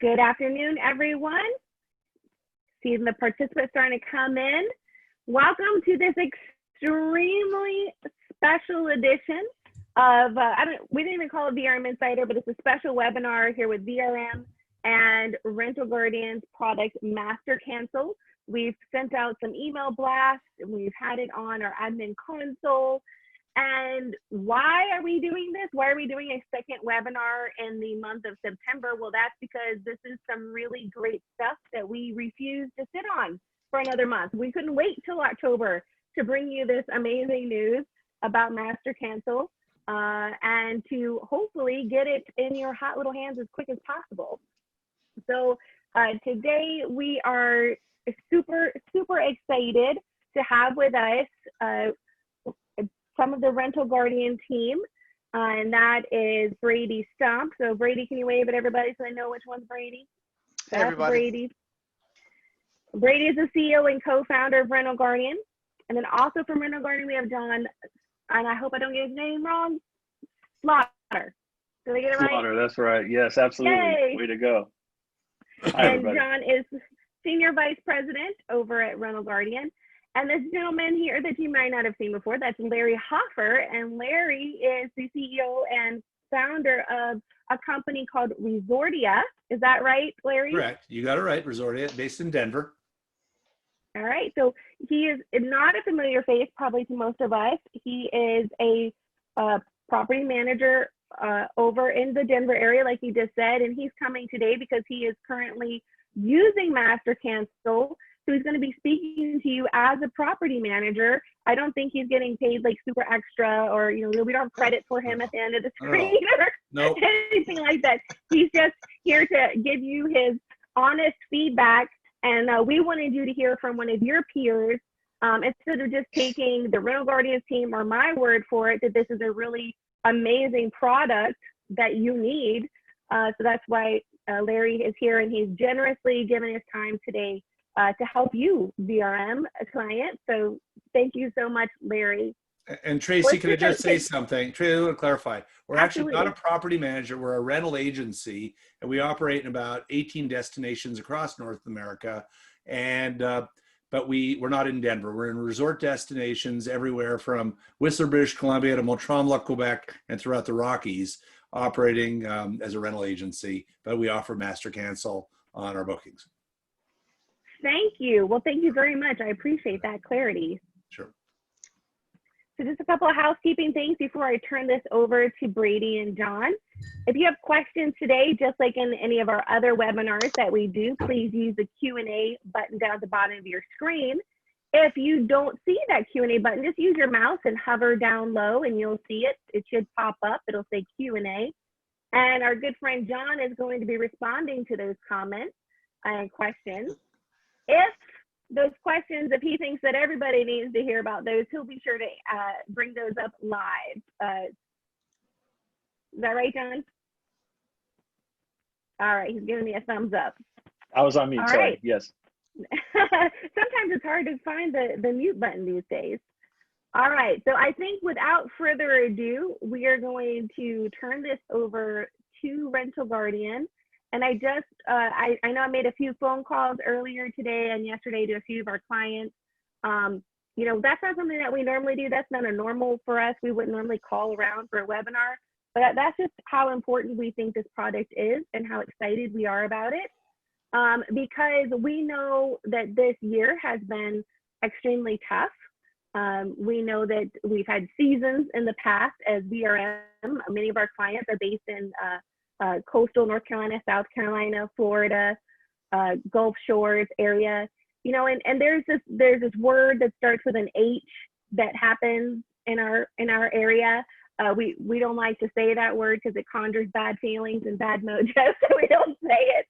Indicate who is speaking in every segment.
Speaker 1: Good afternoon, everyone. Seeing the participants starting to come in. Welcome to this extremely special edition of, we didn't even call it VRM Insider, but it's a special webinar here with VRM and Rental Guardian's product Master Cancel. We've sent out some email blasts and we've had it on our admin console. And why are we doing this? Why are we doing a second webinar in the month of September? Well, that's because this is some really great stuff that we refuse to sit on for another month. We couldn't wait till October to bring you this amazing news about Master Cancel and to hopefully get it in your hot little hands as quick as possible. So today we are super excited to have with us some of the Rental Guardian team, and that is Brady Stump. So Brady, can you wave at everybody so I know which one's Brady?
Speaker 2: Hey, everybody.
Speaker 1: Brady. Brady is the CEO and co-founder of Rental Guardian. And then also from Rental Guardian, we have John, and I hope I don't get his name wrong, Slaughter. Did I get it right?
Speaker 2: Slaughter, that's right. Yes, absolutely.
Speaker 1: Yay.
Speaker 2: Way to go. Hi,
Speaker 1: And
Speaker 2: everybody.
Speaker 1: John is Senior Vice President over at Rental Guardian. And this gentleman here that you might not have seen before, that's Larry Hoffer. And Larry is the CEO and founder of a company called Resortia. Is that right, Larry?
Speaker 3: Correct. You got it right. Resortia, based in Denver.
Speaker 1: All right. So he is not a familiar face, probably to most of us. He is a property manager over in the Denver area, like he just said. And he's coming today because he is currently using Master Cancel. So he's going to be speaking to you as a property manager. I don't think he's getting paid like super extra, or we don't have credit for him at the end of the screen or anything like that. He's just here to give you his honest feedback. And we wanted you to hear from one of your peers instead of just taking the Rental Guardians team or my word for it, that this is a really amazing product that you need. So that's why Larry is here, and he's generously given his time today to help you, VRM client. So thank you so much, Larry.
Speaker 3: And Tracy, can I just say something? Tracy, I want to clarify. We're
Speaker 1: Absolutely.
Speaker 3: actually not a property manager. We're a rental agency, and we operate in about 18 destinations across North America. And but we're not in Denver. We're in resort destinations everywhere from Whistler, British Columbia to Mont-Tremblant, Quebec, and throughout the Rockies, operating as a rental agency. But we offer Master Cancel on our bookings.
Speaker 1: Thank you. Well, thank you very much. I appreciate that clarity.
Speaker 3: Sure.
Speaker 1: So just a couple of housekeeping things before I turn this over to Brady and John. If you have questions today, just like in any of our other webinars that we do, please use the Q&A button down at the bottom of your screen. If you don't see that Q&A button, just use your mouse and hover down low and you'll see it. It should pop up. It'll say Q&A. And our good friend John is going to be responding to those comments and questions. If those questions, if he thinks that everybody needs to hear about those, he'll be sure to bring those up live. Is that right, John? All right, he's giving me a thumbs up.
Speaker 2: I was on mute,
Speaker 1: All
Speaker 2: sorry.
Speaker 1: right.
Speaker 2: Yes.
Speaker 1: Sometimes it's hard to find the mute button these days. All right, so I think without further ado, we are going to turn this over to Rental Guardian. And I just, I know I made a few phone calls earlier today and yesterday to a few of our clients. That's not something that we normally do. That's not a normal for us. We wouldn't normally call around for a webinar, but that's just how important we think this product is and how excited we are about it. Because we know that this year has been extremely tough. We know that we've had seasons in the past as VRM. Many of our clients are based in coastal North Carolina, South Carolina, Florida, Gulf Shores area, and there's this word that starts with an H that happens in our area. We don't like to say that word because it conjures bad feelings and bad mojo, so we don't say it.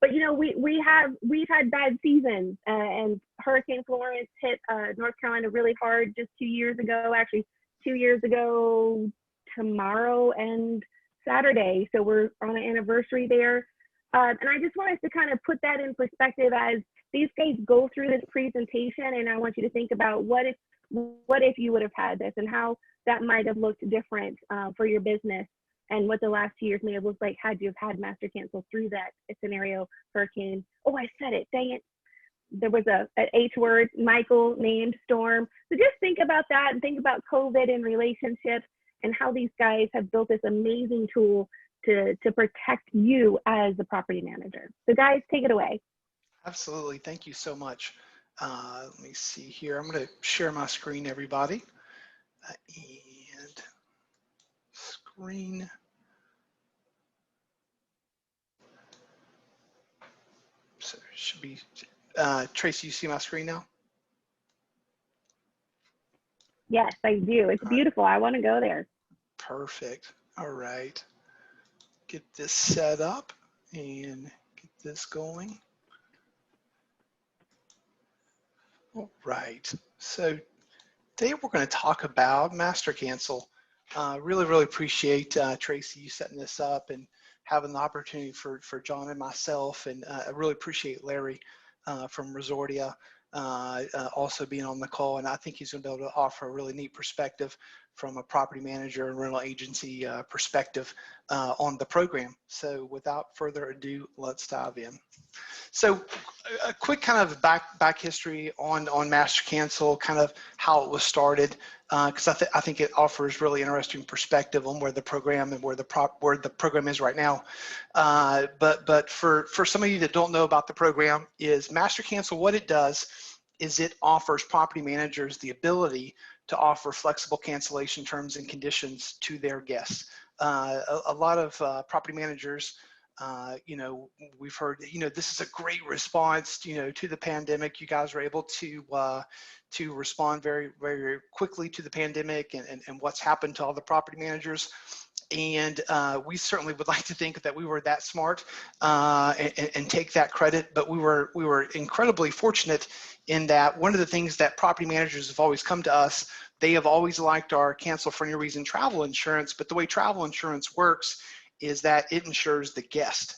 Speaker 1: But we've had bad seasons, and Hurricane Florence hit North Carolina really hard just 2 years ago. Actually, 2 years ago tomorrow and Saturday, so we're on an anniversary there. And I just want us to kind of put that in perspective as these guys go through this presentation, and I want you to think about what if you would have had this and how that might have looked different for your business. and what the last 2 years may have looked like had you have had master cancel through that scenario, hurricane. Oh, I said it, dang it. There was an H word, Michael, named, storm. So just think about that and think about COVID and relationships and how these guys have built this amazing tool to protect you as the property manager. So guys, take it away.
Speaker 4: Absolutely. Thank you so much. Let me see here. I'm going to share my screen, everybody. And screen. So it should be, Tracy, you see my screen now?
Speaker 1: Yes, I do. It's beautiful. I want to go there.
Speaker 4: Perfect. All right. Get this set up and get this going. All right. So today we're going to talk about master cancel. Really appreciate Tracy, you setting this up and having the opportunity for John and myself. And I really appreciate Larry from Resortia also being on the call. And I think he's going to be able to offer a really neat perspective from a property manager and rental agency perspective on the program. So without further ado, let's dive in. So a quick kind of back history on master cancel, kind of how it was started, because I think it offers really interesting perspective on where the program and where the program is right now. But for some of you that don't know about the program, is master cancel, what it does is it offers property managers the ability to offer flexible cancellation terms and conditions to their guests. A lot of property managers, you know, we've heard, you know, this is a great response, you know, to the pandemic. You guys were able to respond very quickly to the pandemic and what's happened to all the property managers. And we certainly would like to think that we were that smart and take that credit, but we were incredibly fortunate in that one of the things that property managers have always come to us, they have always liked our cancel for any reason travel insurance, but the way travel insurance works is that it insures the guest.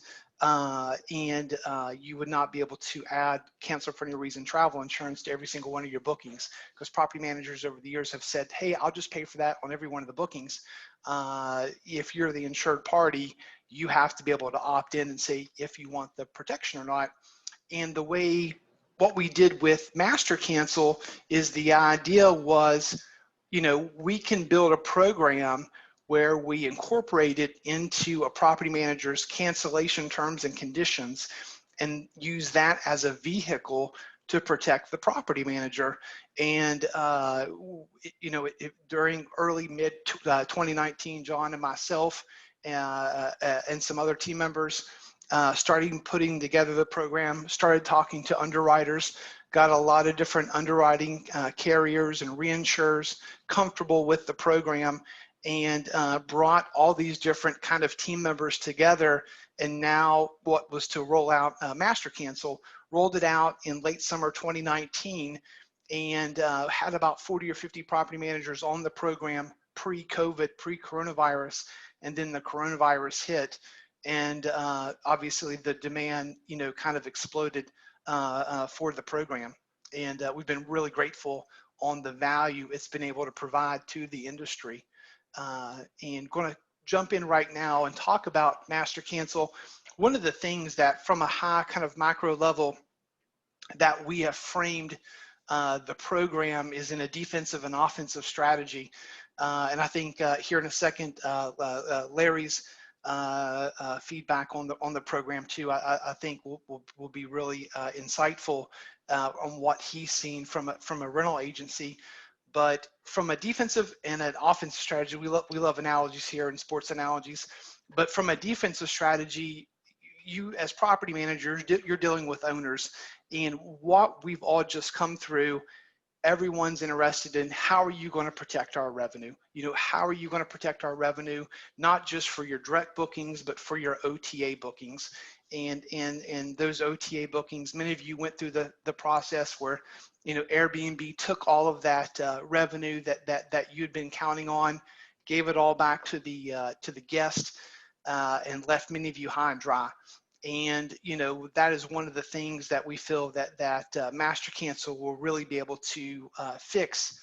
Speaker 4: You would not be able to add cancel for any reason travel insurance to every single one of your bookings, because property managers over the years have said, hey, I'll just pay for that on every one of the bookings. If you're the insured party, you have to be able to opt in and say if you want the protection or not. And what we did with master cancel is the idea was, you know, we can build a program where we incorporate it into a property manager's cancellation terms and conditions and use that as a vehicle to protect the property manager. And, you know, during early mid 2019, John and myself and some other team members started putting together the program, started talking to underwriters, got a lot of different underwriting carriers and reinsurers comfortable with the program, and brought all these different kind of team members together. And now what was to roll out master cancel, rolled it out in late summer 2019, and had about 40 or 50 property managers on the program pre-COVID, pre-coronavirus, and then the coronavirus hit. And obviously the demand, you know, kind of exploded for the program. And we've been really grateful on the value it's been able to provide to the industry. And going to jump in right now and talk about master cancel. One of the things that from a high kind of macro level that we have framed the program is in a defensive and offensive strategy. And I think here in a second, Larry's feedback on the program too, I think will be really insightful on what he's seen from a rental agency. But from a defensive and an offensive strategy, we love analogies here and sports analogies. But from a defensive strategy, you as property managers, you're dealing with owners, and what we've all just come through, everyone's interested in how are you going to protect our revenue? You know, how are you going to protect our revenue, not just for your direct bookings, but for your OTA bookings. And those OTA bookings, many of you went through the process where, you know, Airbnb took all of that revenue that you'd been counting on, gave it all back to the guest, and left many of you high and dry. And, you know, that is one of the things that we feel that master cancel will really be able to fix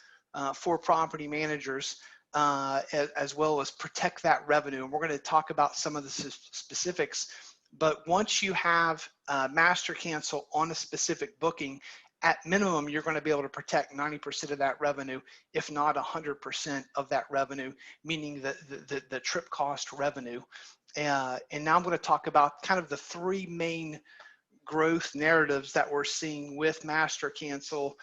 Speaker 4: for property managers. as well as protect that revenue. And we're going to talk about some of the specifics. But once you have master cancel on a specific booking, at minimum, you're going to be able to protect 90% of that revenue, if not 100% of that revenue, meaning the trip cost revenue. And now I'm going to talk about kind of the three main growth narratives that we're seeing with master cancel.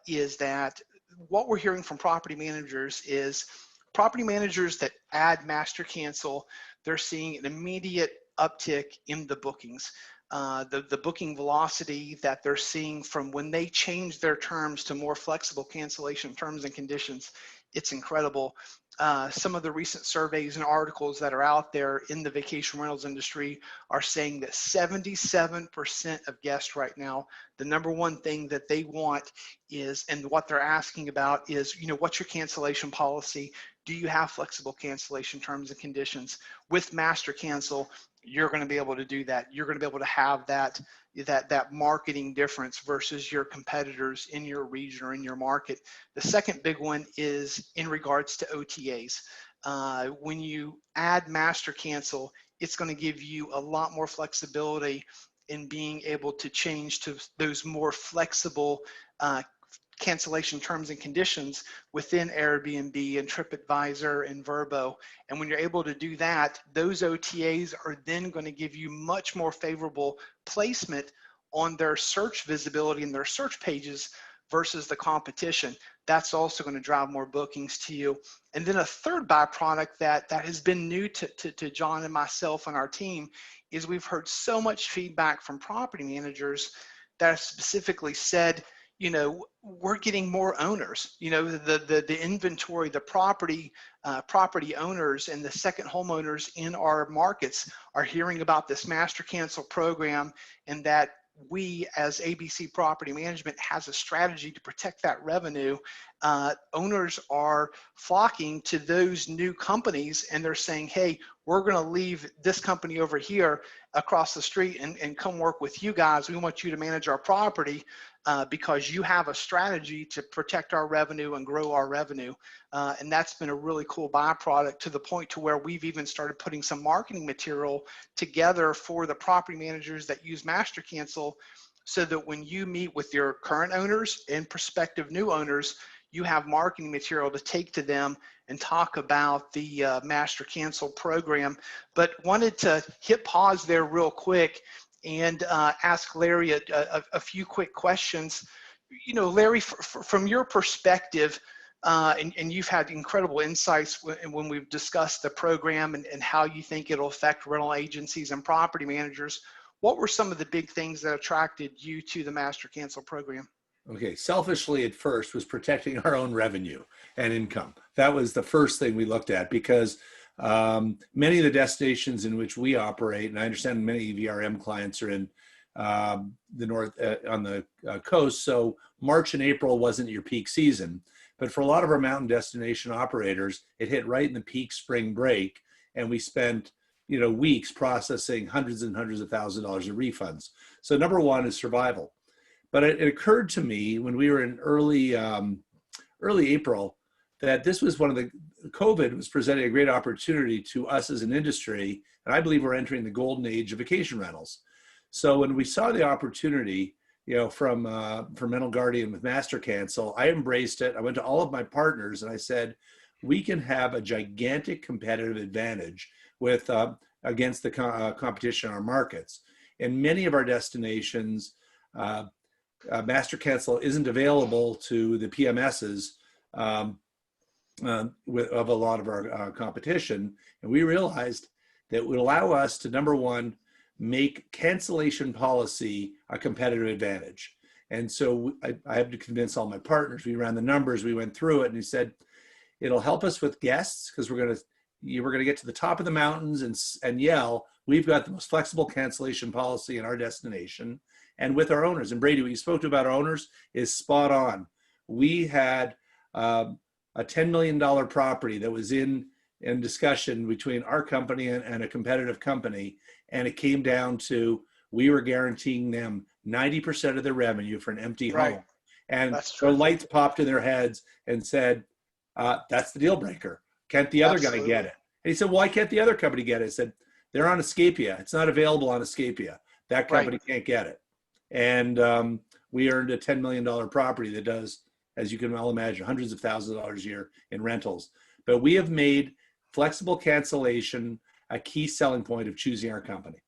Speaker 4: Is that what we're hearing from property managers is property managers that add master cancel, they're seeing an immediate uptick in the bookings. The booking velocity that they're seeing from when they change their terms to more flexible cancellation terms and conditions, it's incredible. Some of the recent surveys and articles that are out there in the vacation rentals industry are saying that 77% of guests right now, the number one thing that they want is, and what they're asking about is, what's your cancellation policy? Do you have flexible cancellation terms and conditions? With master cancel, you're going to be able to do that. You're going to be able to have that marketing difference versus your competitors in your region or in your market. The second big one is in regards to OTAs. When you add master cancel, it's going to give you a lot more flexibility in being able to change to those more flexible cancellation terms and conditions within Airbnb and TripAdvisor and Vrbo. And when you're able to do that, those OTAs are then going to give you much more favorable placement on their search visibility and their search pages versus the competition. That's also going to drive more bookings to you. And then a third byproduct that has been new to John and myself and our team is we've heard so much feedback from property managers that have specifically said, we're getting more owners. The inventory, the property owners and the second homeowners in our markets are hearing about this master cancel program, and that we as ABC Property Management has a strategy to protect that revenue. Owners are flocking to those new companies, and they're saying, hey, we're going to leave this company over here across the street and come work with you guys. We want you to manage our property because you have a strategy to protect our revenue and grow our revenue. And that's been a really cool byproduct, to the point to where we've even started putting some marketing material together for the property managers that use master cancel, so that when you meet with your current owners and prospective new owners, you have marketing material to take to them and talk about the master cancel program. But wanted to hit pause there real quick and ask Larry a few quick questions. Larry, from your perspective, and you've had incredible insights when we've discussed the program and how you think it'll affect rental agencies and property managers, what were some of the big things that attracted you to the master cancel program?
Speaker 3: Okay, selfishly at first was protecting our own revenue and income. That was the first thing we looked at, because many of the destinations in which we operate, and I understand many VRM clients are in the north on the coast, so March and April wasn't your peak season. But for a lot of our mountain destination operators, it hit right in the peak spring break, and we spent weeks processing hundreds and hundreds of thousands of dollars of refunds. So number one is survival. But it occurred to me when we were in early April that this was COVID was presenting a great opportunity to us as an industry, and I believe we're entering the golden age of vacation rentals. So when we saw the opportunity, from Rental Guardian with Master Cancel, I embraced it. I went to all of my partners and I said, we can have a gigantic competitive advantage with against the competition in our markets. In many of our destinations, Master Cancel isn't available to the PMSs of a lot of our competition. And we realized that it would allow us to, number one, make cancellation policy a competitive advantage. And so I had to convince all my partners. We ran the numbers, we went through it, and he said, it'll help us with guests, because we're going to get to the top of the mountains and yell, we've got the most flexible cancellation policy in our destination. And with our owners, and Brady, what you spoke to about our owners is spot on. We had a $10 million property that was in discussion between our company and a competitive company. And it came down to, we were guaranteeing them 90% of the revenue for an empty home. And their lights popped in their heads and said, That's the deal breaker. Can't the other guy get it? And he said, why can't the other company get it? I said, they're on Escapia. It's not available on Escapia. That company can't get it. And we earned a $10 million property that does, as you can well imagine, hundreds of thousands of dollars a year in rentals. But we have made flexible cancellation a key selling point of choosing our company.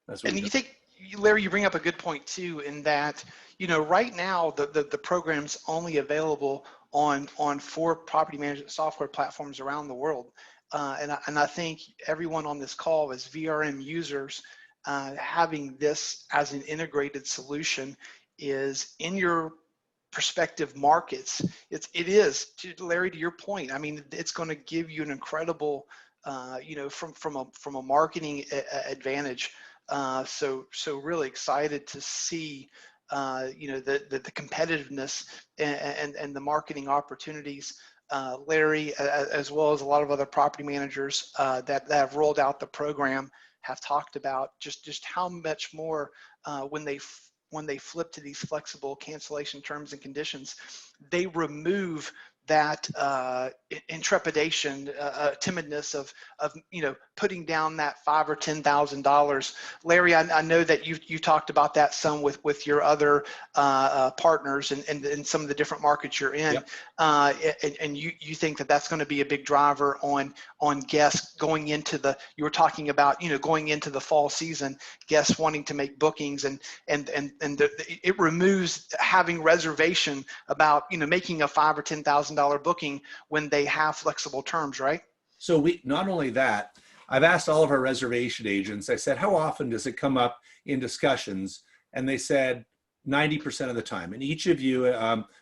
Speaker 3: That's what.
Speaker 4: And you think, Larry, you bring up a good point too, in that, you know, right now the program's only available on 4 property management software platforms around the world. And I think everyone on this call as VRM users, having this as an integrated solution is in your prospective markets. It is, Larry, to your point. I mean, it's going to give you an incredible, you know, from a marketing advantage. So really excited to see, you know, the competitiveness and the marketing opportunities. Larry, as well as a lot of other property managers that have rolled out the program, have talked about just how much more when they flip to these flexible cancellation terms and conditions, they remove that intrepidation, timidness of you know, putting down that $5,000 or $10,000. Larry, I know that you talked about that some with your other partners and some of the different markets you're in. Yep. And you think that that's going to be a big driver on guests going into the, you were talking about, you know, going into the fall season, guests wanting to make bookings, and it removes having reservation about, you know, making a $5,000 or $10,000 booking when they have flexible terms, right?
Speaker 3: So we, not only that, I've asked all of our reservation agents, I said, how often does it come up in discussions? And they said 90% of the time. And each of you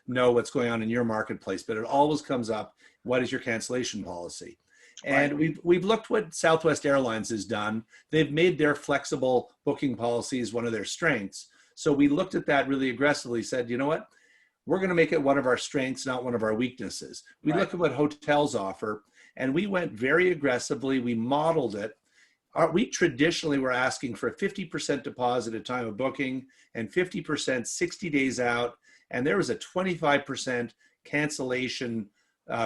Speaker 3: know what's going on in your marketplace, but it always comes up, what is your cancellation policy? And right. we've looked what Southwest Airlines has done. They've made their flexible booking policies one of their strengths. So we looked at that really aggressively, said, you know what? We're going to make it one of our strengths, not one of our weaknesses. We look at what hotels offer, and we went very aggressively. We modeled it. We traditionally were asking for a 50% deposit at time of booking and 50% 60 days out. And there was a 25% cancellation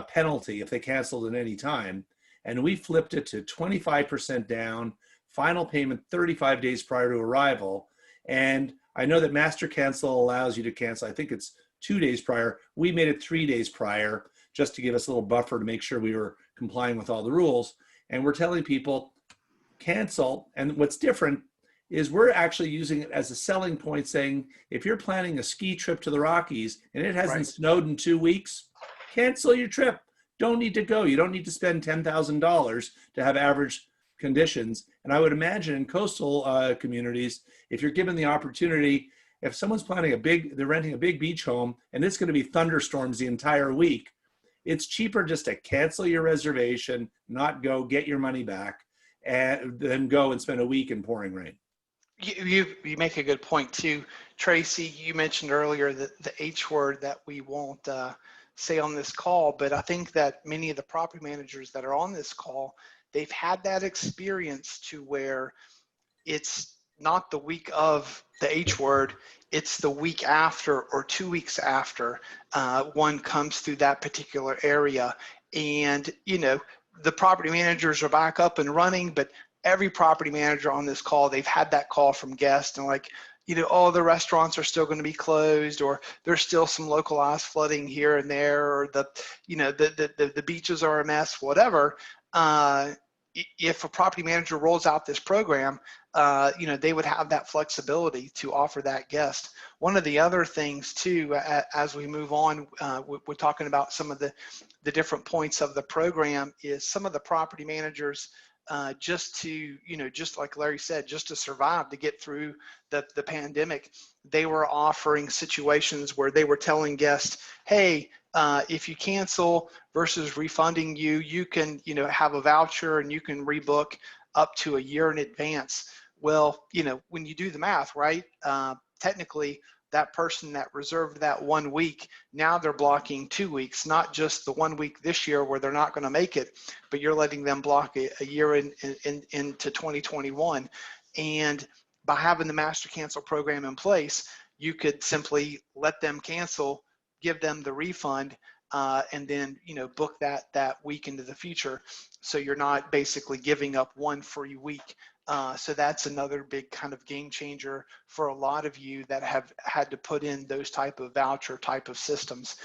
Speaker 3: penalty if they canceled at any time. And we flipped it to 25% down, final payment 35 days prior to arrival. And I know that Master Cancel allows you to cancel, I think it's 2 days prior. We made it 3 days prior just to give us a little buffer to make sure we were complying with all the rules. And we're telling people, cancel. And what's different is we're actually using it as a selling point, saying, if you're planning a ski trip to the Rockies and it hasn't snowed in 2 weeks, cancel your trip. Don't need to go. You don't need to spend $10,000 to have average conditions. And I would imagine in coastal communities, if you're given the opportunity, if someone's planning they're renting a big beach home and it's going to be thunderstorms the entire week, it's cheaper just to cancel your reservation, not go, get your money back, and then go and spend a week in pouring rain.
Speaker 4: You make a good point too, Tracy. You mentioned earlier that the H word that we won't say on this call, but I think that many of the property managers that are on this call, they've had that experience to where it's not the week of the H word, it's the week after or 2 weeks after one comes through that particular area. And, you know, the property managers are back up and running, but every property manager on this call, they've had that call from guests and like, you know, oh, the restaurants are still going to be closed, or there's still some localized flooding here and there, or the, you know, the beaches are a mess, whatever. If a property manager rolls out this program, you know, they would have that flexibility to offer that guest. One of the other things too, as we move on, we're talking about some of the different points of the program, is some of the property managers, just to, you know, just like Larry said, just to survive, to get through the pandemic, they were offering situations where they were telling guests, hey, if you cancel versus refunding you, you can, you know, have a voucher and you can rebook up to a year in advance. Well, you know, when you do the math, right, technically that person that reserved that 1 week, now they're blocking 2 weeks, not just the 1 week this year where they're not going to make it, but you're letting them block a year into 2021. And by having the Master Cancel program in place, you could simply let them cancel, give them the refund, and then, book that week into the future. So you're not basically giving up one free week. So that's another big kind of game changer for a lot of you that have had to put in those type of voucher type of systems.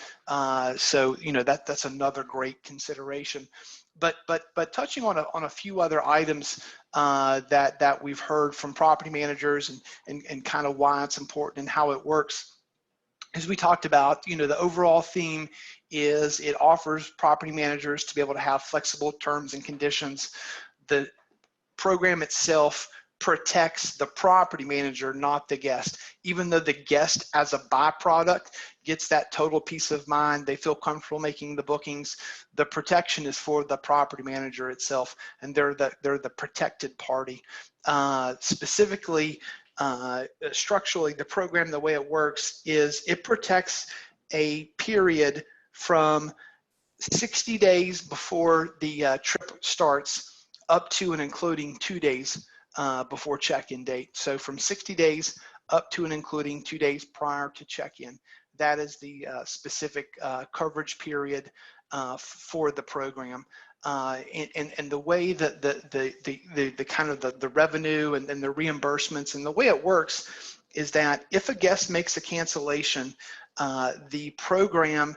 Speaker 4: So that's another great consideration. But touching on a few other items that we've heard from property managers and kind of why it's important and how it works. As we talked about, the overall theme is it offers property managers to be able to have flexible terms and conditions. The program itself protects the property manager, not the guest. Even though the guest as a byproduct gets that total peace of mind, they feel comfortable making the bookings, the protection is for the property manager itself, and they're the protected party. Specifically, structurally, the program, the way it works is it protects a period from 60 days before the trip starts up to and including 2 days before check-in date. So from 60 days up to and including 2 days prior to check-in. That is the specific coverage period for the program. And the way that the kind of the revenue and the reimbursements and the way it works is that if a guest makes a cancellation, the program,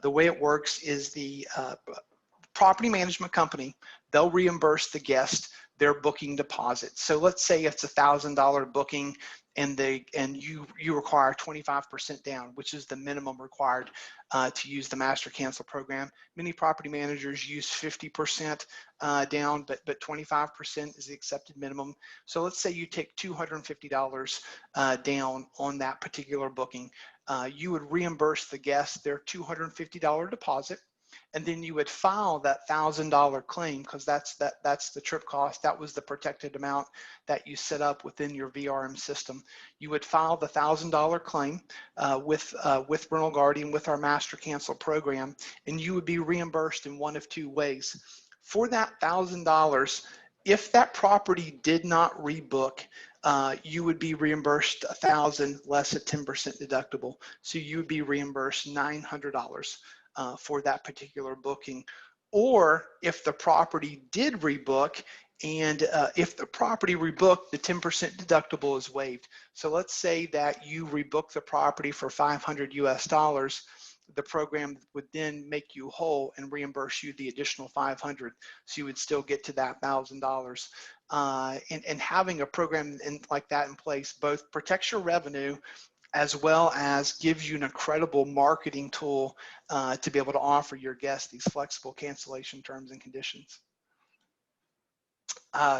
Speaker 4: the way it works is the property management company, they'll reimburse the guest their booking deposit. So let's say it's $1,000 booking and you require 25% down, which is the minimum required to use the master cancel program. Many property managers use 50% down, but 25% is the accepted minimum. So let's say you take $250 down on that particular booking. You would reimburse the guest their $250 deposit. And then you would file that $1,000 claim because that's the trip cost. That was the protected amount that you set up within your VRM system. You would file the $1,000 claim with Rental Guardian, with our Master Cancel program, and you would be reimbursed in one of two ways. For that $1,000, if that property did not rebook, you would be reimbursed $1,000 less a 10% deductible. So you would be reimbursed $900. For that particular booking. Or if the property did rebook, and if the property rebooked, the 10% deductible is waived. So let's say that you rebook the property for $500 US, the program would then make you whole and reimburse you the additional 500. So you would still get to that $1,000. And having a program like that in place both protects your revenue as well as gives you an incredible marketing tool to be able to offer your guests these flexible cancellation terms and conditions.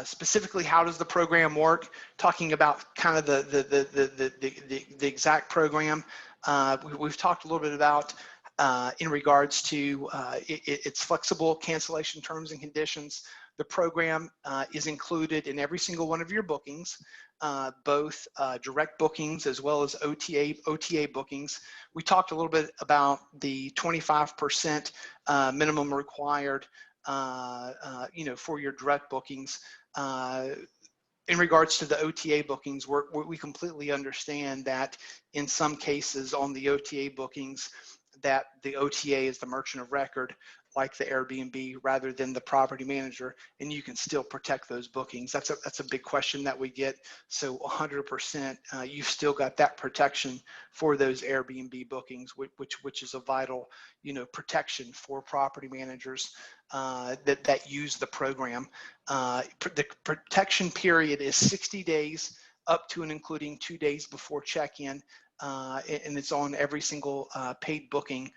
Speaker 4: Specifically, how does the program work? Talking about kind of the exact program, we've talked a little bit about in regards to its flexible cancellation terms and conditions. The program is included in every single one of your bookings, both direct bookings as well as OTA bookings. We talked a little bit about the 25% minimum required, for your direct bookings. In regards to the OTA bookings, we completely understand that in some cases on the OTA bookings, that the OTA is the merchant of record, like the Airbnb, rather than the property manager, and you can still protect those bookings. That's a big question that we get. So 100%, you've still got that protection for those Airbnb bookings, which is a vital, protection for property managers that use the program. The protection period is 60 days up to and including 2 days before check-in, and it's on every single paid booking.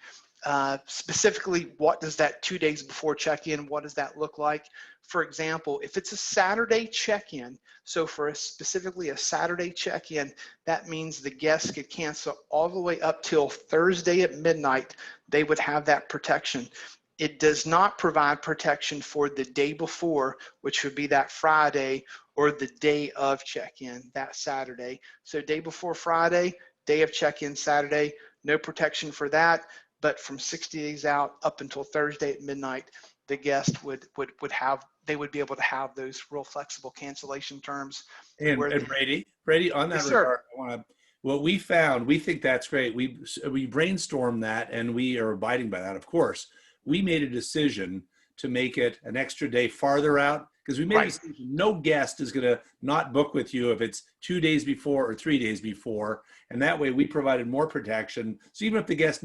Speaker 4: Specifically, what does that 2 days before check-in, what does that look like? For example, if it's a Saturday check-in, so for specifically a Saturday check-in, that means the guests could cancel all the way up till Thursday at midnight. They would have that protection. It does not provide protection for the day before, which would be that Friday, or the day of check-in, that Saturday. So day before Friday, day of check-in Saturday, no protection for that. But from 60 days out up until Thursday at midnight, the guest would be able to have those real flexible cancellation terms.
Speaker 3: And Brady, on that
Speaker 4: Yes,
Speaker 3: regard, I want to What we found, we think that's great. We brainstormed that, and we are abiding by that, of course. We made a decision to make it an extra day farther out, because we made a decision, no guest is going to not book with you if it's 2 days before or 3 days before. And that way we provided more protection. So even if the guest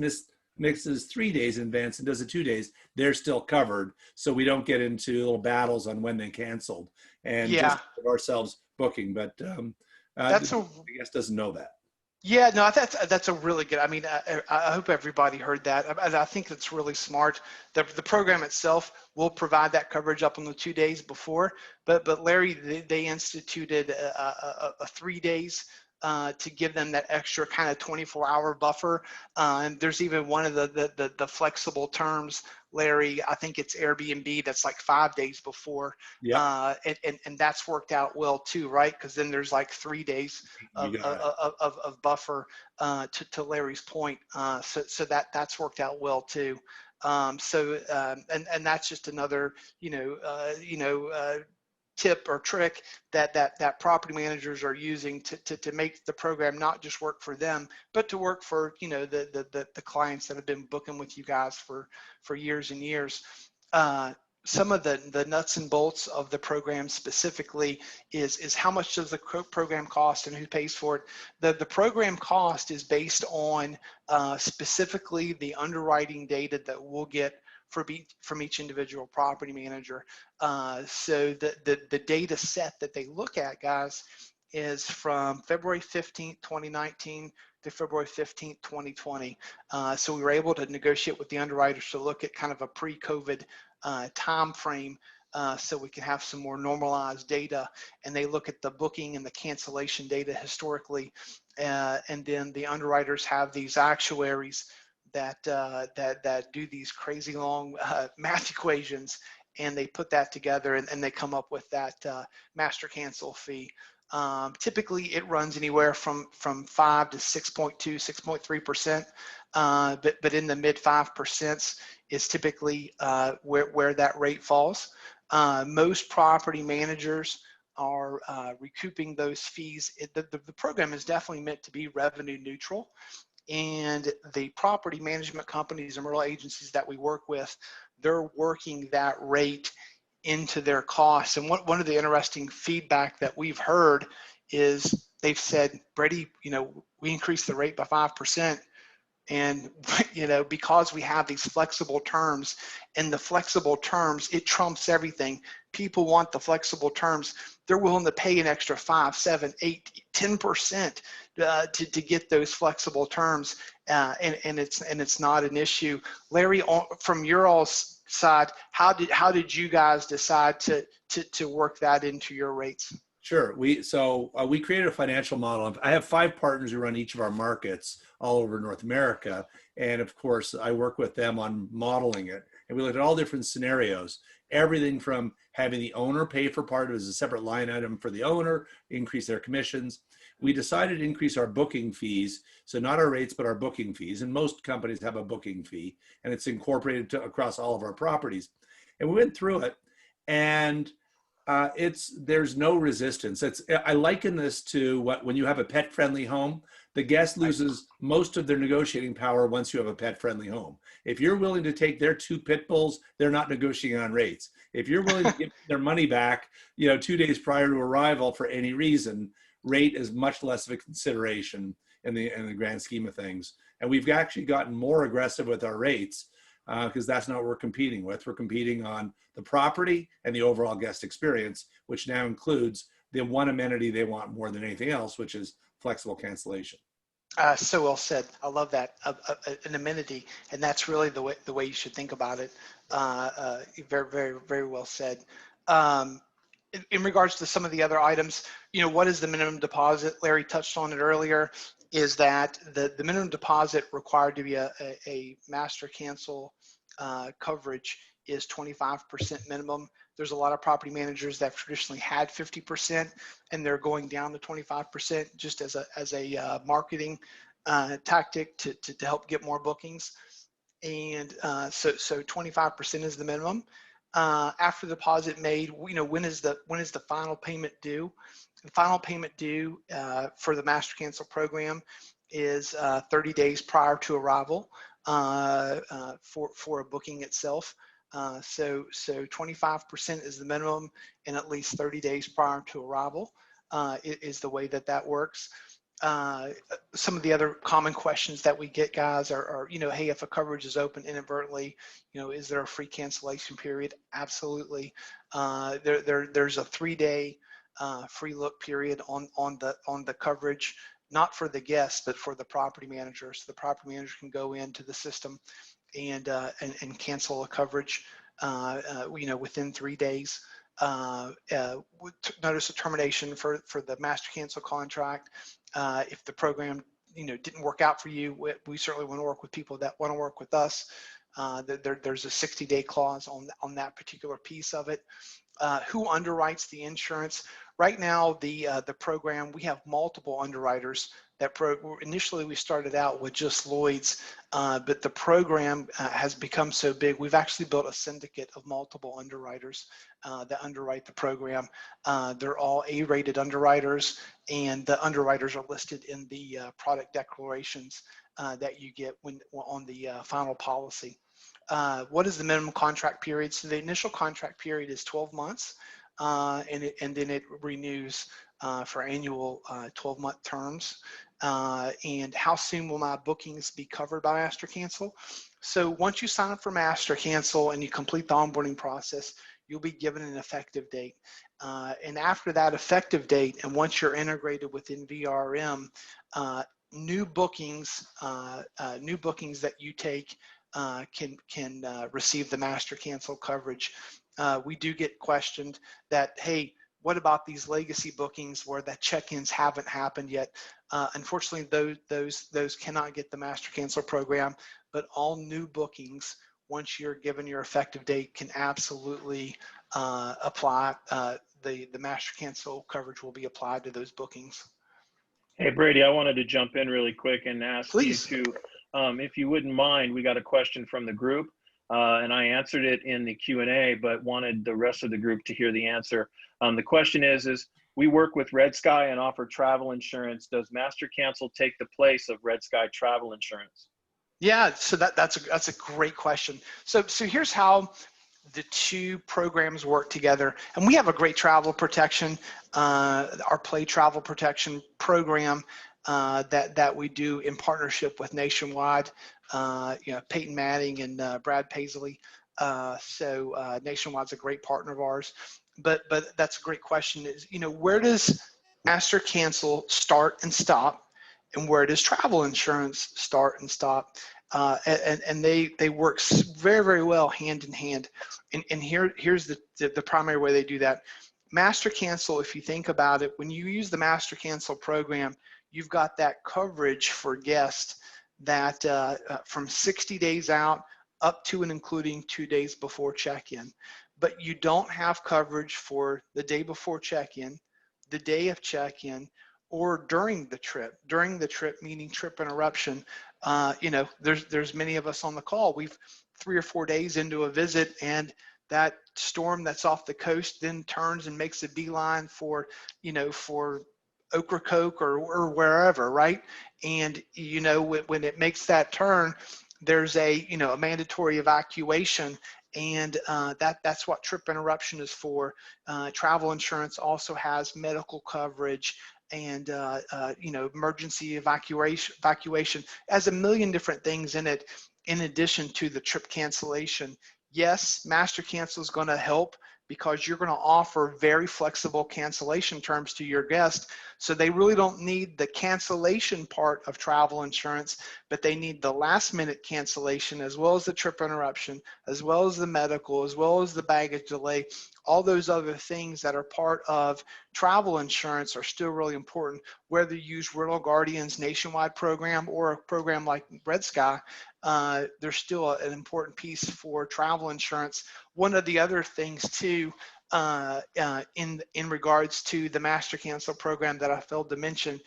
Speaker 3: mixes 3 days in advance and does it 2 days, they're still covered. So we don't get into little battles on when they canceled and just ourselves booking. But the guest doesn't know that.
Speaker 4: Yeah, no, that's a really good. I mean, I hope everybody heard that. I think it's really smart. The program itself will provide that coverage up on the 2 days before, but Larry, they instituted a 3 days to give them that extra kind of 24-hour buffer. And there's even one of the flexible terms, Larry, I think it's Airbnb, that's like 5 days before.
Speaker 3: Yeah.
Speaker 4: And that's worked out well too, right? Because then there's like 3 days of buffer to Larry's point. So that's worked out well too. And that's just another, tip or trick that property managers are using to make the program not just work for them, but to work for the clients that have been booking with you guys for years and years. Some of the nuts and bolts of the program specifically is how much does the program cost and who pays for it. The program cost is based on specifically the underwriting data that we'll get from each individual property manager. So the data set that they look at, guys, is from February 15th, 2019 to February 15th, 2020. So we were able to negotiate with the underwriters to look at kind of a pre-COVID time frame, so we can have some more normalized data. And they look at the booking and the cancellation data historically, and then the underwriters have these actuaries that do these crazy long math equations, and they put that together and they come up with that master cancel fee. Typically it runs anywhere from 5 to 6.2, 6.3%, but in the mid 5% is typically where that rate falls. Most property managers are recouping those fees. The program is definitely meant to be revenue neutral. And the property management companies and rental agencies that we work with, they're working that rate into their costs. And one of the interesting feedback that we've heard is they've said, Brady, we increased the rate by 5%. And, because we have these flexible terms, and the flexible terms, it trumps everything. People want the flexible terms. They're willing to pay an extra 5, 7, 8, 10% to get those flexible terms, and it's not an issue. Larry, from your all's side, how did you guys decide to work that into your rates?
Speaker 3: Sure. We created a financial model. I have 5 partners who run each of our markets all over North America. And of course, I work with them on modeling it. And we looked at all different scenarios, everything from having the owner pay for part of it as a separate line item for the owner, increase their commissions. We decided to increase our booking fees. So not our rates, but our booking fees. And most companies have a booking fee, and it's incorporated across all of our properties. And we went through it, and there's no resistance. I liken this to when you have a pet-friendly home, the guest loses most of their negotiating power once you have a pet-friendly home. If you're willing to take their 2 pit bulls, they're not negotiating on rates. If you're willing to give their money back, 2 days prior to arrival for any reason, rate is much less of a consideration in the grand scheme of things. And we've actually gotten more aggressive with our rates, because that's not what we're competing with. We're competing on the property and the overall guest experience, which now includes the one amenity they want more than anything else, which is flexible cancellation.
Speaker 4: So well said. I love that, an amenity, and that's really the way you should think about it. Very, very, very well said. In regards to some of the other items, what is the minimum deposit? Larry touched on it earlier. Is that the minimum deposit required to be a master cancel coverage is 25% minimum. There's a lot of property managers that have traditionally had 50%, and they're going down to 25% just as a marketing tactic to help get more bookings. And so 25% is the minimum. After the deposit made, when is the final payment due? The final payment due for the Master Cancel program is 30 days prior to arrival for a booking itself. So 25% is the minimum, and at least 30 days prior to arrival is the way that works. Some of the other common questions that we get, guys, are, you know, hey, if a coverage is open inadvertently, you know, is there a free cancellation period? Absolutely. There's a 3-day free look period on the coverage, not for the guest, but for the property manager. So the property manager can go into the system and cancel a coverage, you know, within 3 days. Notice of termination for the master cancel contract. If the program, you know, didn't work out for you, we certainly want to work with people that want to work with us. There's a 60-day clause on that particular piece of it. Who underwrites the insurance? Right now, the program, we have multiple underwriters. Initially we started out with just Lloyd's, but the program has become so big, we've actually built a syndicate of multiple underwriters that underwrite the program. They're all A-rated underwriters, and the underwriters are listed in the product declarations that you get on the final policy. What is the minimum contract period? So the initial contract period is 12 months, and then it renews for annual 12-month terms. And how soon will my bookings be covered by Master Cancel? So once you sign up for Master Cancel and you complete the onboarding process, you'll be given an effective date. And after that effective date, and once you're integrated within VRM, new bookings that you take can receive the Master Cancel coverage. We do get questioned that, hey, what about these legacy bookings where the check-ins haven't happened yet? Unfortunately, those cannot get the Master Cancel program, but all new bookings, once you're given your effective date, can absolutely apply. The Master Cancel coverage will be applied to those bookings.
Speaker 2: Hey, Brady, I wanted to jump in really quick and ask
Speaker 4: Please.
Speaker 2: you to, if you wouldn't mind, we got a question from the group, and I answered it in the Q&A, but wanted the rest of the group to hear the answer. The question is we work with Red Sky and offer travel insurance. Does Master Cancel take the place of Red Sky travel insurance?
Speaker 4: Yeah, so that's a great question. So here's how the two programs work together, and we have a great travel protection, our Play Travel Protection program that we do in partnership with Nationwide. You know, Peyton Manning and Brad Paisley. So Nationwide's a great partner of ours. But that's a great question. Is, you know, where does Master Cancel start and stop, and where does travel insurance start and stop? And they work very, very well hand in hand. And here's the primary way they do that. Master Cancel, if you think about it, when you use the Master Cancel program, you've got that coverage for guests that from 60 days out up to and including 2 days before check-in. But you don't have coverage for the day before check-in, the day of check-in, or during the trip. During the trip, meaning trip interruption. You know, there's many of us on the call. We've 3 or 4 days into a visit, and that storm that's off the coast then turns and makes a beeline for, you know, for Ocracoke or wherever, right? And you know, when it makes that turn, there's a, you know, a mandatory evacuation, and that's what trip interruption is for. Travel insurance also has medical coverage and you know, emergency evacuation has a million different things in it, in addition to the trip cancellation. Yes, Master Cancel is going to help because you're going to offer very flexible cancellation terms to your guest. So they really don't need the cancellation part of travel insurance, but they need the last minute cancellation, as well as the trip interruption, as well as the medical, as well as the baggage delay. All those other things that are part of travel insurance are still really important, whether you use Rental Guardian's Nationwide program or a program like Red Sky. There's still an important piece for travel insurance. One of the other things too, in regards to the Master Cancel program that I failed to mention,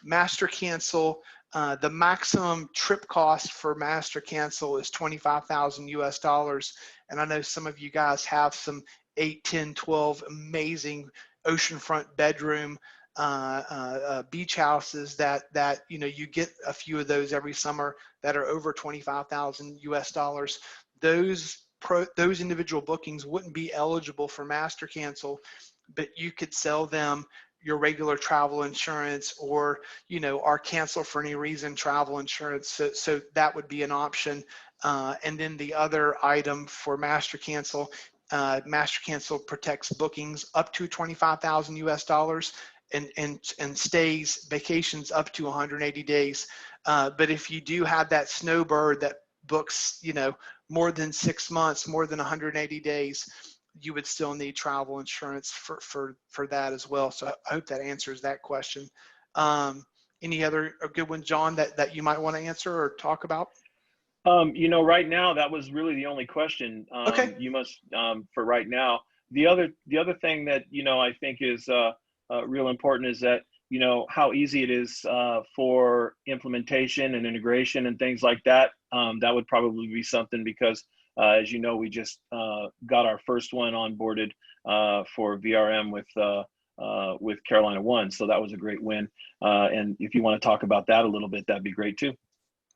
Speaker 4: Master Cancel, the maximum trip cost for Master Cancel is $25,000 US. And I know some of you guys have some 8, 10, 12 amazing oceanfront bedroom beach houses that you get a few of those every summer that are over 25,000 US dollars. Those individual bookings wouldn't be eligible for master cancel, but you could sell them your regular travel insurance, or our cancel for any reason travel insurance. So that would be an option. And then the other item for master cancel protects bookings up to 25,000 US dollars and stays, vacations up to 180 days. But if you do have that snowbird that books, more than 6 months, more than 180 days, you would still need travel insurance for that as well. So I hope that answers that question. Any other good one, John, that you might want to answer or talk about?
Speaker 2: Right now, that was really the only question.
Speaker 4: Okay.
Speaker 2: You must, for right now. The other thing that, I think is real important is that, how easy it is for implementation and integration and things like that. That would probably be something, because as you know, we just got our first one onboarded for VRM with Carolina One. So that was a great win. And if you want to talk about that a little bit, that'd be great too.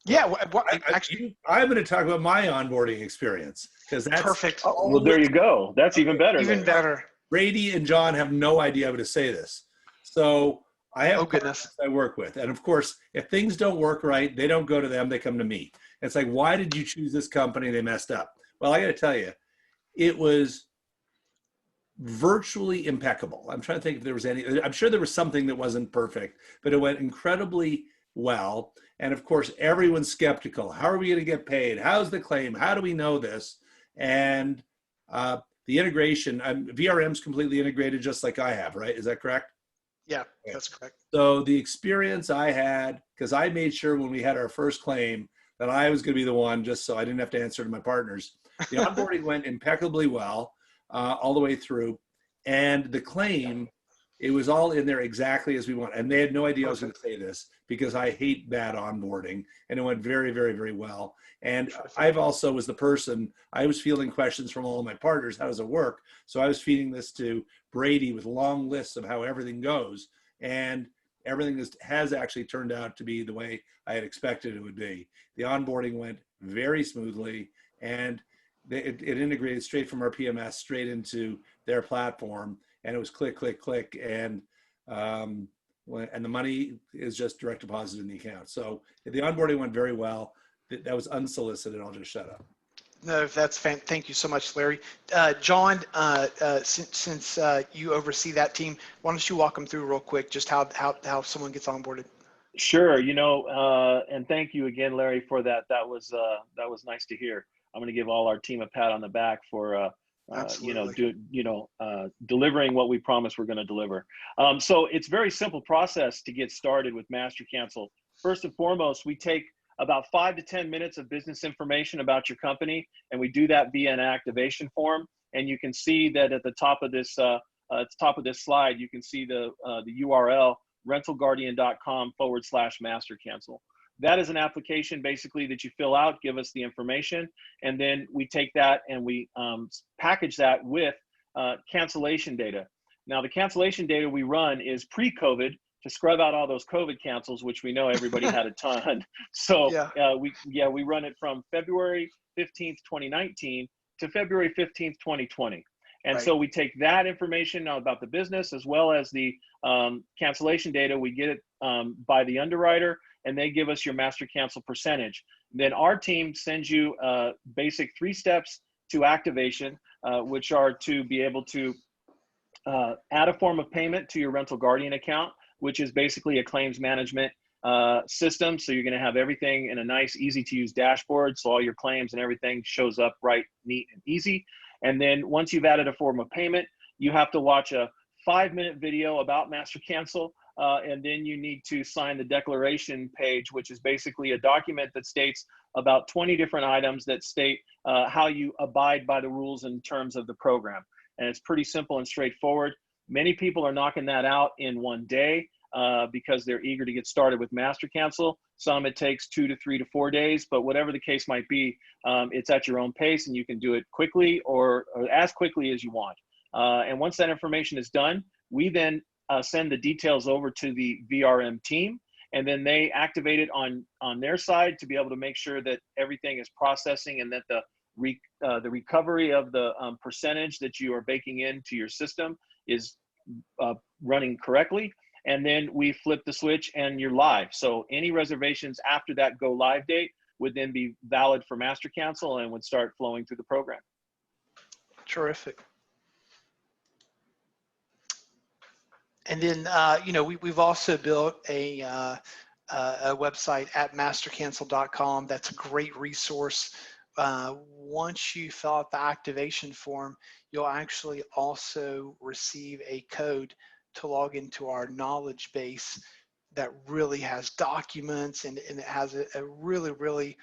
Speaker 4: Yeah, actually,
Speaker 3: I'm going to talk about my onboarding experience, because that's
Speaker 4: perfect.
Speaker 2: Well, there you go. That's even better.
Speaker 4: Even better.
Speaker 3: Brady and John have no idea how to say this. So I have
Speaker 4: goodness.
Speaker 3: I work with. And of course, if things don't work right, they don't go to them, they come to me. It's like, why did you choose this company? They messed up. Well, I got to tell you, it was virtually impeccable. I'm trying to think if there was any, I'm sure there was something that wasn't perfect, but it went incredibly well. And of course, everyone's skeptical. How are we going to get paid? How's the claim? How do we know this? And the integration, VRM's completely integrated just like I have, right? Is that correct?
Speaker 4: Yeah, that's correct.
Speaker 3: So the experience I had, because I made sure when we had our first claim that I was going to be the one, just so I didn't have to answer to my partners. The onboarding went impeccably well all the way through. And the claim, it was all in there exactly as we want. And they had no idea I was going to say this, because I hate bad onboarding. And it went very, very, very well. And I've also was the person, I was fielding questions from all of my partners, how does it work? So I was feeding this to Brady with long lists of how everything goes. And everything has actually turned out to be the way I had expected it would be. The onboarding went very smoothly, and it integrated straight from our PMS straight into their platform. And it was click, click, click. And the money is just direct deposit in the account. So the onboarding went very well. That was unsolicited. I'll just shut up.
Speaker 4: No, that's fantastic. Thank you so much, Larry. John, since you oversee that team, why don't you walk them through real quick just how someone gets onboarded?
Speaker 2: Sure. And thank you again, Larry, for that. That was nice to hear. I'm going to give all our team a pat on the back for delivering what we promised we're going to deliver. So it's a very simple process to get started with Master Cancel. First and foremost, we take about 5 to 10 minutes of business information about your company, and we do that via an activation form. And you can see that at the top of this slide, you can see the URL rentalguardian.com/master cancel. That is an application basically that you fill out, give us the information, and then we take that and we package that with cancellation data. Now, the cancellation data we run is pre-COVID to scrub out all those COVID cancels, which we know everybody had a ton. So we run it from February 15th, 2019 to February 15th, 2020. And
Speaker 4: right.
Speaker 2: So we take that information about the business as well as the cancellation data. We get it by the underwriter, and they give us your master cancel percentage. Then our team sends you basic 3 steps to activation, which are to be able to add a form of payment to your Rental Guardian account, which is basically a claims management system. So you're going to have everything in a nice, easy to use dashboard. So all your claims and everything shows up right, neat, and easy. And then once you've added a form of payment, you have to watch a 5-minute video about Master Cancel. And then you need to sign the declaration page, which is basically a document that states about 20 different items that state how you abide by the rules and terms of the program. And it's pretty simple and straightforward. Many people are knocking that out in one day because they're eager to get started with Master Cancel. Some it takes 2 to 3 to 4 days, but whatever the case might be, it's at your own pace, and you can do it quickly or as quickly as you want. And once that information is done, we then send the details over to the VRM team, and then they activate it on their side to be able to make sure that everything is processing and that the recovery of the percentage that you are baking into your system is running correctly. And then we flip the switch and you're live. So any reservations after that go live date would then be valid for master cancel and would start flowing through the program.
Speaker 4: Terrific. And then, you know, we've also built a website at mastercancel.com. That's a great resource. Once you fill out the activation form, you'll actually also receive a code to log into our knowledge base that really has documents, and it has a really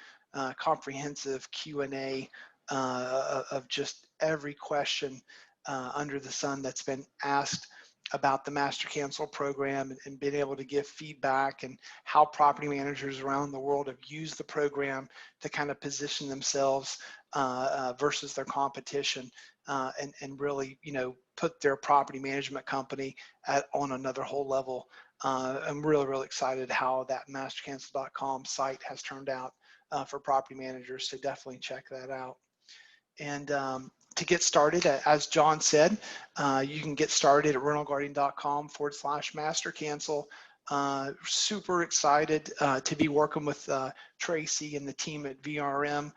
Speaker 4: comprehensive Q&A of just every question under the sun that's been asked about the Master Cancel program, and being able to give feedback and how property managers around the world have used the program to kind of position themselves versus their competition, and really, you know, put their property management company on another whole level. I'm really excited how that mastercancel.com site has turned out for property managers, so definitely check that out. And to get started, as John said, you can get started at rentalguardian.com/mastercancel. Super excited to be working with Tracy and the team at VRM.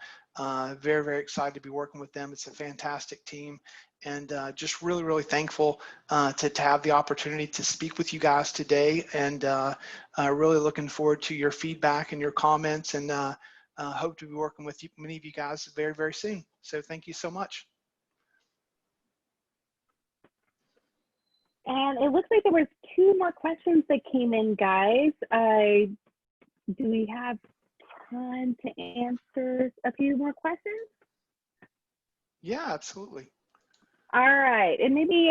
Speaker 4: Very excited to be working with them. It's a fantastic team, and just really thankful to have the opportunity to speak with you guys today, and really looking forward to your feedback and your comments, and hope to be working with you, many of you guys very soon. So thank you so much.
Speaker 1: And it looks like there was 2 more questions that came in, guys. Do we have time to answer a few more questions?
Speaker 4: Yeah, absolutely.
Speaker 1: All right, and maybe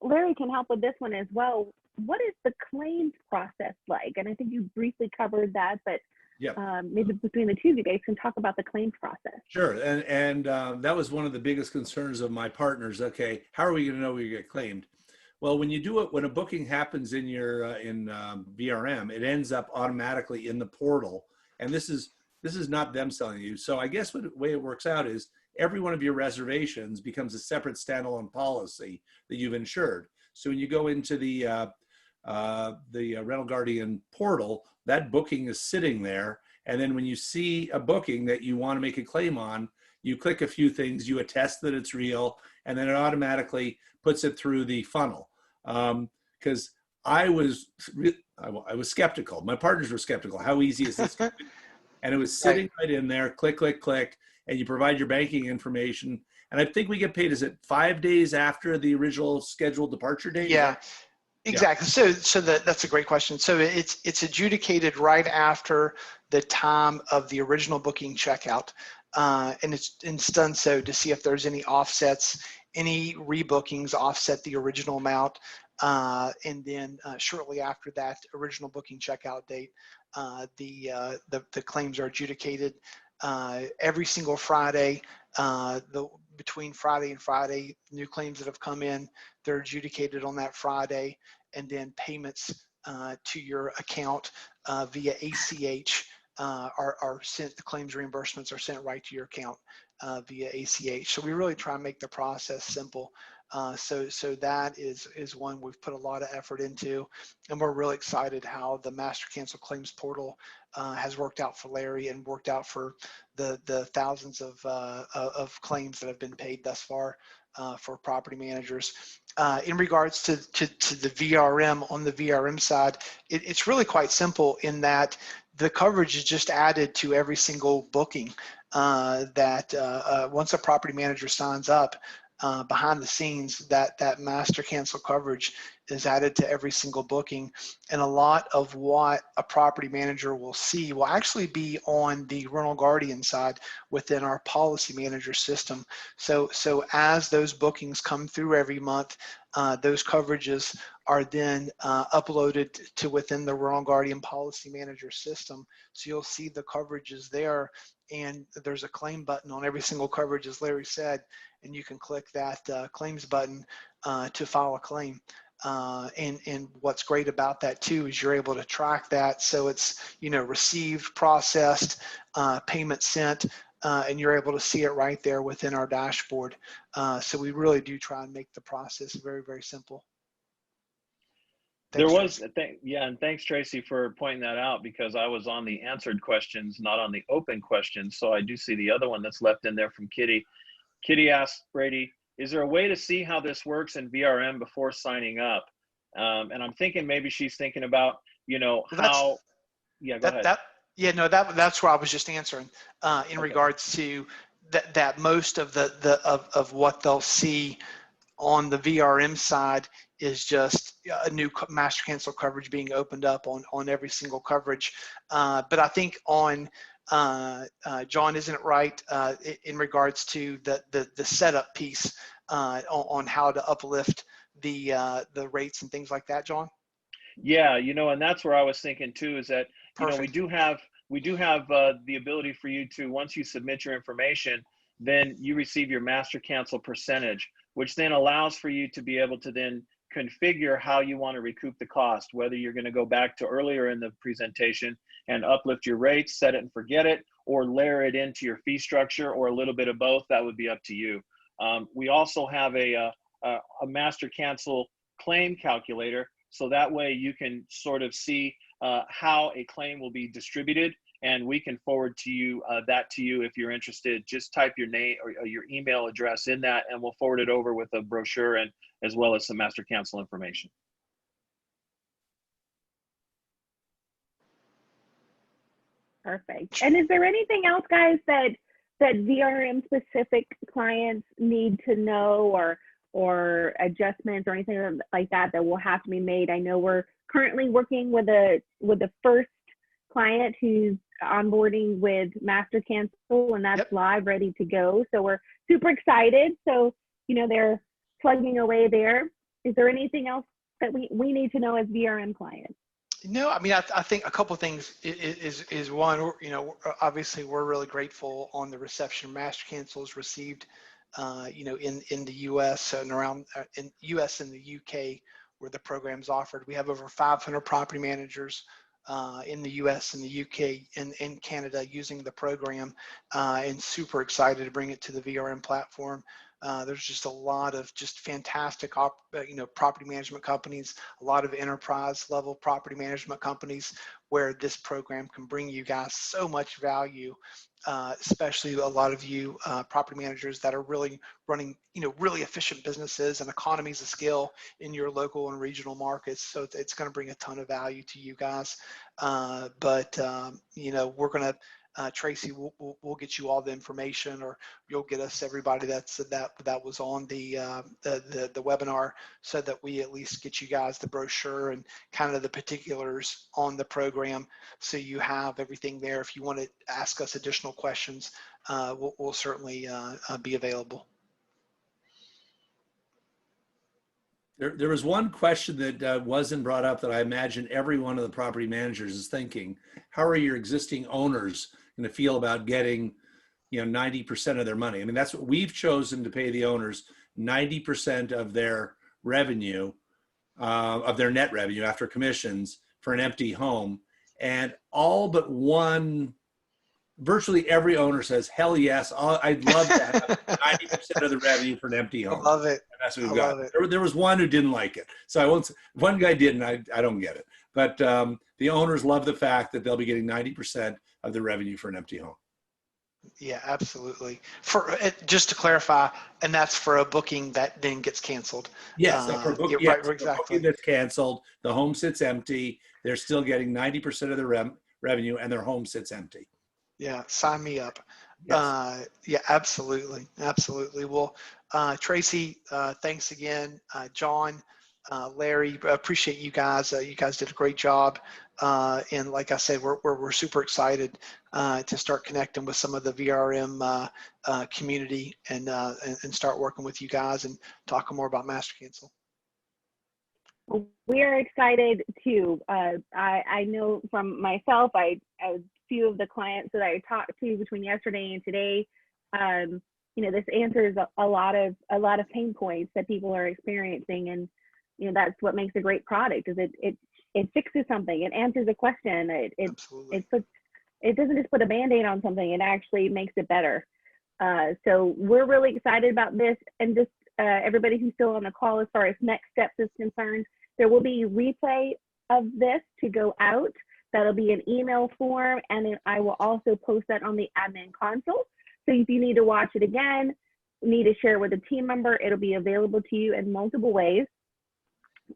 Speaker 1: Larry can help with this one as well. What is the claims process like? And I think you briefly covered that, but
Speaker 3: Yep.
Speaker 1: Maybe between the two of you guys can talk about the claims process.
Speaker 3: Sure, and that was one of the biggest concerns of my partners. Okay, how are we going to know we get claimed? Well, when you do it, when a booking happens in your VRM, it ends up automatically in the portal, and this is not them selling you. So I guess the way it works out is every one of your reservations becomes a separate standalone policy that you've insured. So when you go into the Rental Guardian portal, that booking is sitting there, and then when you see a booking that you want to make a claim on, you click a few things, you attest that it's real, and then it automatically puts it through the funnel. Because I was skeptical. My partners were skeptical. How easy is this? And it was sitting right in there. Click, and you provide your banking information. And I think we get paid, is it 5 days after the original scheduled departure date?
Speaker 4: Yeah. Exactly. Yeah. So that's a great question. So it's adjudicated right after the time of the original booking checkout, and it's done so to see if there's any offsets, any rebookings offset the original amount, and then shortly after that original booking checkout date, the claims are adjudicated every single Friday. Between Friday and Friday, new claims that have come in, they're adjudicated on that Friday, and then payments to your account via ACH are sent. The claims reimbursements are sent right to your account via ACH. So we really try and make the process simple. So that is one we've put a lot of effort into, and we're really excited how the Master Cancel Claims Portal has worked out for Larry and worked out for the thousands of claims that have been paid thus far for property managers. In regards to the VRM, on the VRM side, it's really quite simple in that the coverage is just added to every single booking that once a property manager signs up. Behind the scenes, that Master Cancel coverage is added to every single booking, and a lot of what a property manager will see will actually be on the Rental Guardian side within our policy manager system. So as those bookings come through every month, those coverages are then uploaded to within the Rental Guardian policy manager system. So you'll see the coverages there, and there's a claim button on every single coverage, as Larry said, and you can click that claims button to file a claim. And what's great about that too is you're able to track that. So it's, received, processed, payment sent, and you're able to see it right there within our dashboard. So we really do try and make the process very, very simple. Thanks,
Speaker 2: and thanks, Tracy, for pointing that out, because I was on the answered questions, not on the open questions. So I do see the other one that's left in there from Kitty. Kitty asked, Brady, is there a way to see how this works in VRM before signing up? And I'm thinking maybe she's thinking about, how, yeah, go ahead.
Speaker 4: That's where I was just answering in regards to that most of of what they'll see on the VRM side is just a new master cancel coverage being opened up on every single coverage. But I think on John, isn't it right in regards to the setup piece on how to uplift the rates and things like that, John?
Speaker 2: Yeah, and that's where I was thinking too, is that,
Speaker 4: Perfect.
Speaker 2: we do have the ability for you to, once you submit your information, then you receive your master cancel percentage, which then allows for you to be able to then configure how you want to recoup the cost, whether you're going to go back to earlier in the presentation and uplift your rates, set it and forget it, or layer it into your fee structure, or a little bit of both. That would be up to you. We also have a master cancel claim calculator, so that way you can sort of see how a claim will be distributed, and we can forward to you that to you if you're interested. Just type your name or your email address in that, and we'll forward it over with a brochure and as well as some master cancel information.
Speaker 1: Perfect. And is there anything else, guys, that VRM specific clients need to know, or adjustments or anything like that will have to be made? I know we're currently working with the first client who's onboarding with master cancel, and that's live, ready to go. So we're super excited. So, they're plugging away there. Is there anything else that we need to know as VRM clients?
Speaker 4: No, I mean, I think a couple of things is one, obviously we're really grateful on the reception of master cancels received, in the U.S. and around in U.S. and the UK where the program's offered. We have over 500 property managers in the U.S. and the UK and in Canada using the program, and super excited to bring it to the VRM platform. There's just a lot of just fantastic, property management companies, a lot of enterprise level property management companies where this program can bring you guys so much value, especially a lot of you property managers that are really running, really efficient businesses and economies of scale in your local and regional markets. So it's going to bring a ton of value to you guys. But we're going to, Tracy, we'll get you all the information, or you'll get us everybody that was on the webinar, so that we at least get you guys the brochure and kind of the particulars on the program, so you have everything there. If you want to ask us additional questions, we'll certainly be available.
Speaker 3: There was one question that wasn't brought up that I imagine every one of the property managers is thinking: how are your existing owners going to feel about getting, 90% of their money? I mean, that's what we've chosen to pay the owners, 90% of their revenue, of their net revenue after commissions for an empty home. And all but one, virtually every owner says, hell yes, I'd love to have 90% of the revenue for an empty home.
Speaker 4: I love it.
Speaker 3: And that's what we've got. There was one who didn't like it. So I won't, one guy didn't, I don't get it. But the owners love the fact that they'll be getting 90% of the revenue for an empty home.
Speaker 4: Yeah, absolutely. For just to clarify, and that's for a booking that then gets canceled.
Speaker 3: Yes, for
Speaker 4: right, exactly.
Speaker 3: a booking that's canceled, the home sits empty. They're still getting 90% of the revenue, and their home sits empty.
Speaker 4: Yeah, sign me up.
Speaker 3: Yes.
Speaker 4: Yeah, absolutely, absolutely. Well, Tracy, thanks again. John, Larry, appreciate you guys. You guys did a great job. And like I said, we're super excited to start connecting with some of the VRM community and start working with you guys and talking more about master cancel.
Speaker 1: We are excited too. I know from myself, a few of the clients that I talked to between yesterday and today, this answers a lot of pain points that people are experiencing, and you know, that's what makes a great product, is it fixes something, it answers a question,
Speaker 4: Absolutely.
Speaker 1: it doesn't just put a Band-Aid on something, it actually makes it better. So we're really excited about this, and just everybody who's still on the call, as far as next steps is concerned, there will be replay of this to go out. That'll be an email form, and then I will also post that on the admin console. So if you need to watch it again, need to share it with a team member, it'll be available to you in multiple ways.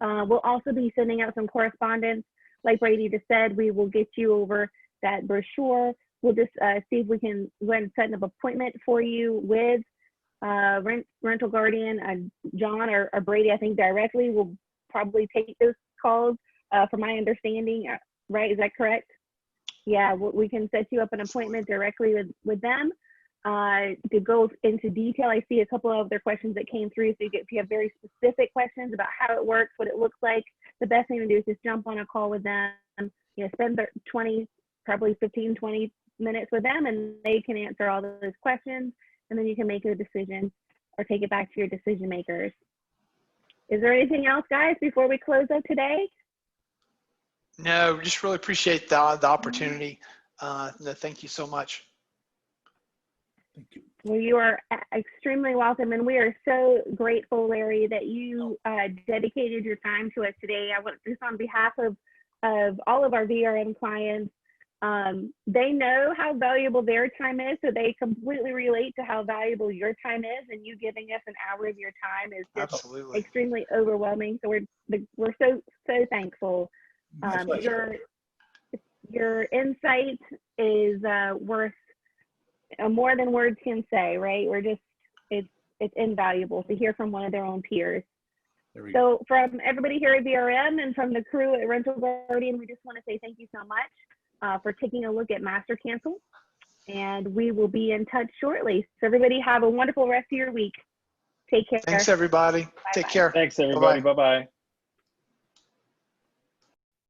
Speaker 1: We'll also be sending out some correspondence. Like Brady just said, we will get you over that brochure. We'll just see if we can set an appointment for you with Rental Guardian. John or Brady, I think directly, will probably take those calls, from my understanding, right? Is that correct? Yeah, we can set you up an appointment directly with them to go into detail. I see a couple of other questions that came through. So if you have very specific questions about how it works, what it looks like, the best thing to do is just jump on a call with them, you know, spend probably 15, 20 minutes with them, and they can answer all those questions, and then you can make a decision or take it back to your decision makers. Is there anything else, guys, before we close up today?
Speaker 4: No, just really appreciate the opportunity. No, thank you so much.
Speaker 3: Thank you.
Speaker 1: Well, you are extremely welcome, and we are so grateful, Larry, that you dedicated your time to us today. I want just on behalf of all of our VRM clients. They know how valuable their time is, so they completely relate to how valuable your time is, and you giving us an hour of your time is just
Speaker 4: Absolutely.
Speaker 1: extremely overwhelming. So we're so thankful.
Speaker 3: My pleasure.
Speaker 1: Your insight is worth more than words can say, right? It's invaluable to hear from one of their own peers. So from everybody here at VRM and from the crew at Rental Guardian, we just want to say thank you so much for taking a look at Master Cancel, and we will be in touch shortly. So everybody have a wonderful rest of your week. Take care.
Speaker 4: Thanks, everybody.
Speaker 1: Bye-bye.
Speaker 4: Take care.
Speaker 2: Thanks, everybody. Bye-bye.